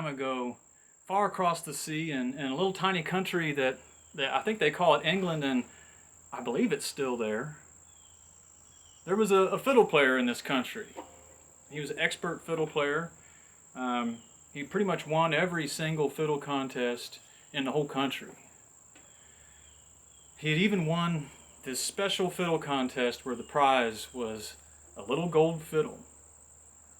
time ago, far across the sea in a little tiny country that I think they call it England, and I believe it's still there. There was a fiddle player in this country. He was an expert fiddle player. He pretty much won every single fiddle contest in the whole country. He had even won this special fiddle contest where the prize was a little gold fiddle.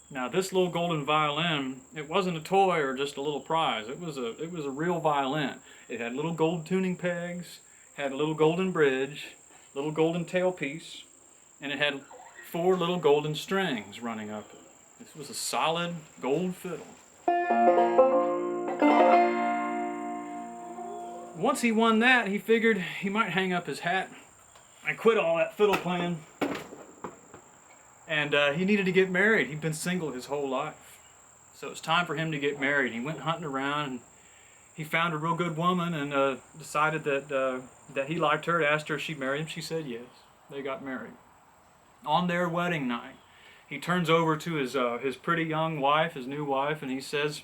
Now this little golden violin, it wasn't a toy or just a little prize. It was a real violin. It had little gold tuning pegs, had a little golden bridge, little golden tailpiece, and it had 4 little golden strings running up it. This was a solid gold fiddle. Once he won that, he figured he might hang up his hat and quit all that fiddle playing. And he needed to get married. He'd been single his whole life. So it's time for him to get married. He went hunting around and he found a real good woman and decided that he liked her. Asked her if she'd marry him. She said yes. They got married. On their wedding night, he turns over to his pretty young wife, his new wife, and he says,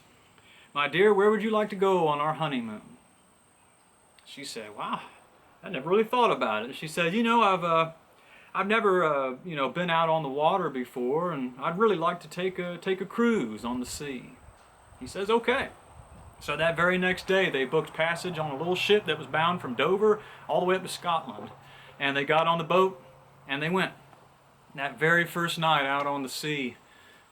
"My dear, where would you like to go on our honeymoon?" She said, "Wow, I never really thought about it." She said, "You know, I've never been out on the water before, and I'd really like to take a cruise on the sea." He says, "Okay." So that very next day, they booked passage on a little ship that was bound from Dover all the way up to Scotland, and they got on the boat and they went. That very first night out on the sea,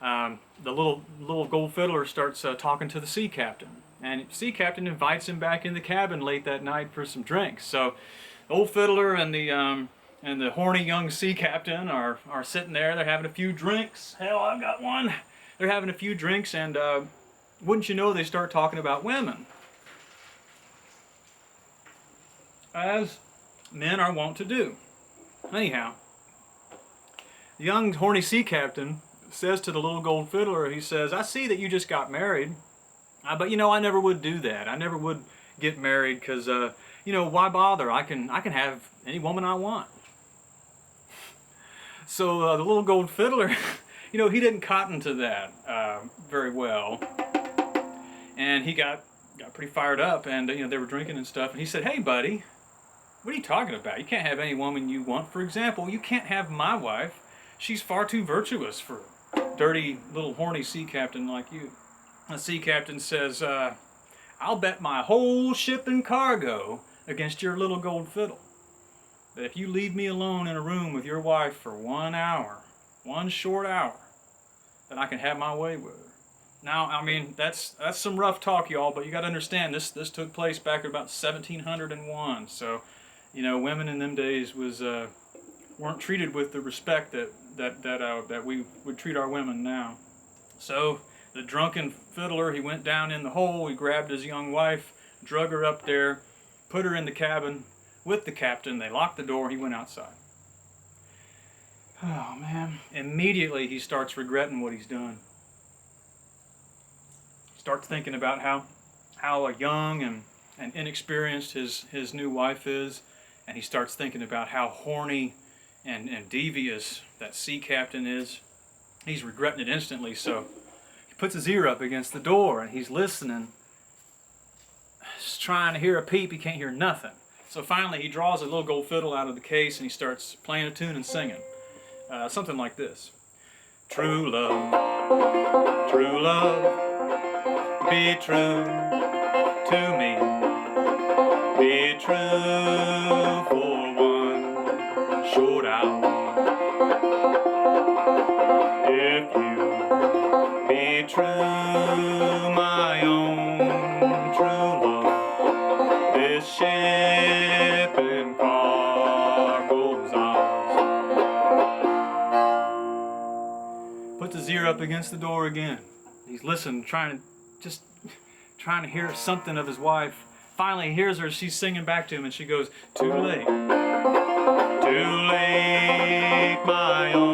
the little gold fiddler starts talking to the sea captain, and the sea captain invites him back in the cabin late that night for some drinks. So the old fiddler and the horny young sea captain are sitting there. They're having a few drinks. Hell, I've got one. They're having a few drinks, and wouldn't you know, they start talking about women, as men are wont to do. Anyhow, the young horny sea captain says to the little gold fiddler, he says, "I see that you just got married, but you know, I never would do that. I never would get married because why bother? I can have any woman I want." So the little gold fiddler, he didn't cotton to that very well, and he got pretty fired up, and they were drinking and stuff, and he said, "Hey buddy, what are you talking about? You can't have any woman you want. For example, you can't have my wife. She's far too virtuous for a dirty little horny sea captain like you." The sea captain says, "I'll bet my whole ship and cargo against your little gold fiddle that if you leave me alone in a room with your wife for 1 hour, 1 short hour, that I can have my way with her." Now, I mean, that's some rough talk, y'all, but you got to understand, this took place back in about 1701. So, women in them days weren't treated with the respect that we would treat our women now. So the drunken fiddler, he went down in the hole, he grabbed his young wife, drug her up there, put her in the cabin with the captain. They locked the door, he went outside. Oh man, immediately he starts regretting what he's done. He starts thinking about how young and inexperienced his new wife is, and he starts thinking about how horny and devious that sea captain is. He's regretting it instantly, so he puts his ear up against the door and he's listening. He's trying to hear a peep, he can't hear nothing. So finally he draws a little gold fiddle out of the case and he starts playing a tune and singing. Something like this. True love, be true to me. Be true for 1 short hour. If you be true, my own true love, this ship and cargo's ours. Puts his ear up against the door again. He's listening, trying to hear something of his wife. Finally he hears her, she's singing back to him, and she goes, "Too late, my own